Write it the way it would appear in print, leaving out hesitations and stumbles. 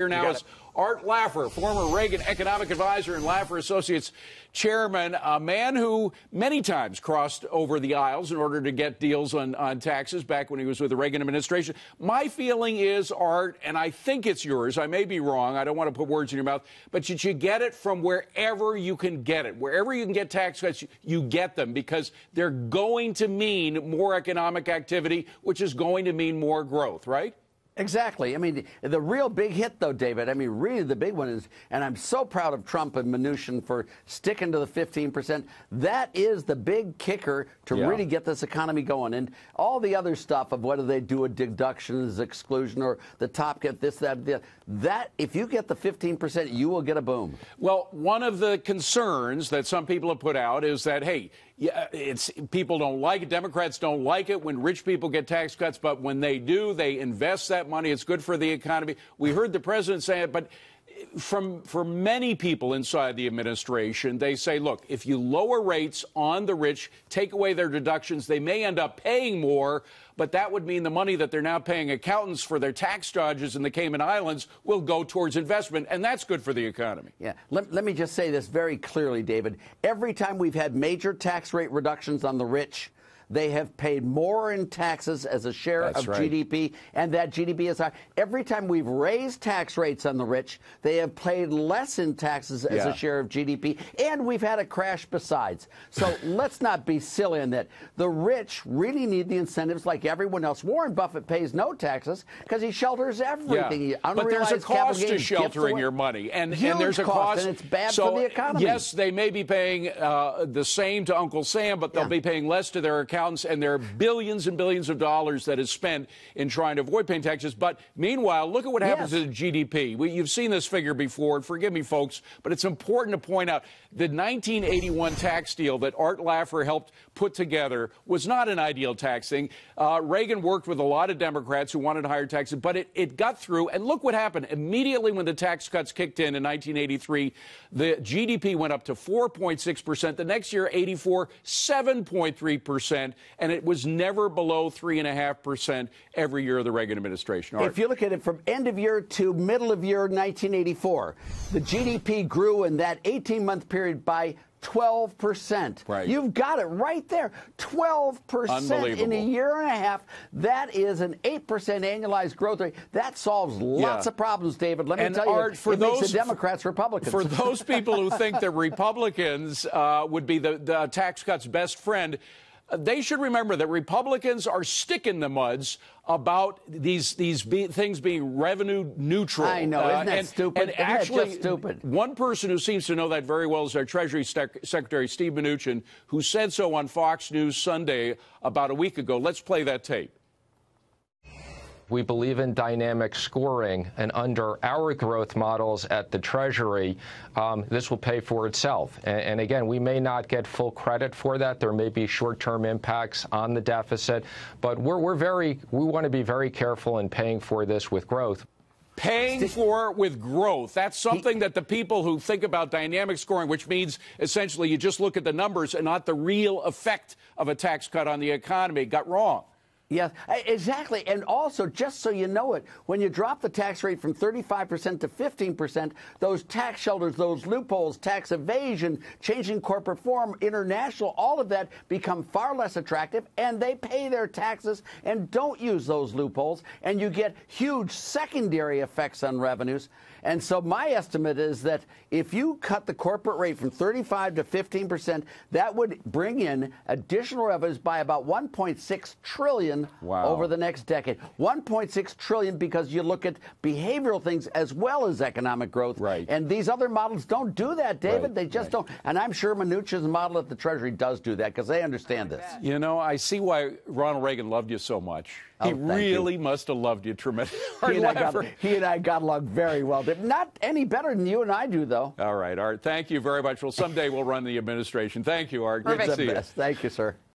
Here now is Art Laffer, former Reagan economic advisor and Laffer Associates chairman, a man who many times crossed over the aisles in order to get deals on taxes back when he was with the Reagan administration. My feeling is, Art, and I think it's yours, I may be wrong, I don't want to put words in your mouth, but you should get it from wherever you can get it. Wherever you can get tax cuts, you get them, because they're going to mean more economic activity, which is going to mean more growth, right? Exactly. I mean, the real big hit, though, David, I mean, really the big one is, and I'm so proud of Trump and Mnuchin for sticking to the 15%. That is the big kicker to really get this economy going. And all the other stuff of whether they do a deductions, exclusion, or the top get this, that, if you get the 15%, you will get a boom. Well, one of the concerns that some people have put out is that, hey, people don't like it. Democrats don't like it when rich people get tax cuts, but when they do, they invest that money. It's good for the economy. We heard the president say it, but for many people inside the administration, they say, look, if you lower rates on the rich, take away their deductions, they may end up paying more, but that would mean the money that they're now paying accountants for their tax dodges in the Cayman Islands will go towards investment, and that's good for the economy. Yeah. Let me just say this very clearly, David. Every time we've had major tax rate reductions on the rich, they have paid more in taxes as a share of GDP, and that GDP is high. Every time we've raised tax rates on the rich, they have paid less in taxes as a share of GDP, and we've had a crash besides. So let's not be silly on that. The rich really need the incentives like everyone else. Warren Buffett pays no taxes because he shelters everything. But there's a cost to sheltering your money, and there's a cost, and it's bad for the economy. Yes, they may be paying the same to Uncle Sam, but they'll be paying less to their accountants, and there are billions and billions of dollars that is spent in trying to avoid paying taxes. But meanwhile, look at what happens to the GDP. You've seen this figure before, and forgive me, folks, but it's important to point out the 1981 tax deal that Art Laffer helped put together was not an ideal tax thing. Reagan worked with a lot of Democrats who wanted higher taxes, but it got through. And look what happened. Immediately when the tax cuts kicked in 1983, the GDP went up to 4.6%. The next year, 84, 7.3%. And it was never below 3.5% every year of the Reagan administration. If you look at it from end of year to middle of year 1984, the GDP grew in that 18-month period by 12%. Right. You've got it right there. 12% in a year and a half. That is an 8% annualized growth rate. That solves lots of problems, David. Let me tell you, it makes the Democrats Republicans. For those people who think that Republicans would be the tax cuts' best friend, they should remember that Republicans are sticking the muds about these things being revenue neutral. I know, isn't that stupid? And actually, just stupid? One person who seems to know that very well is our Treasury Secretary, Steve Mnuchin, who said so on Fox News Sunday about a week ago. Let's play that tape. We believe in dynamic scoring, and under our growth models at the Treasury, this will pay for itself. And again, we may not get full credit for that. There may be short-term impacts on the deficit, but we want to be very careful in paying for this with growth. Paying for it with growth. That's something that the people who think about dynamic scoring, which means essentially you just look at the numbers and not the real effect of a tax cut on the economy, got wrong. Yes, exactly. And also, just so you know it, when you drop the tax rate from 35% to 15%, those tax shelters, those loopholes, tax evasion, changing corporate form, international, all of that become far less attractive, and they pay their taxes and don't use those loopholes, and you get huge secondary effects on revenues. And so my estimate is that if you cut the corporate rate from 35 to 15%, that would bring in additional revenues by about $1.6 trillion over the next decade. $1.6 trillion because you look at behavioral things as well as economic growth. Right. And these other models don't do that, David. They just don't. And I'm sure Mnuchin's model at the Treasury does do that because they understand this. You know, I see why Ronald Reagan loved you so much. He really must have loved you tremendously. He and I got along very well. Not any better than you and I do, though. All right, Art. Thank you very much. Well, someday we'll run the administration. Thank you, Art. Good to see you. Thank you, sir.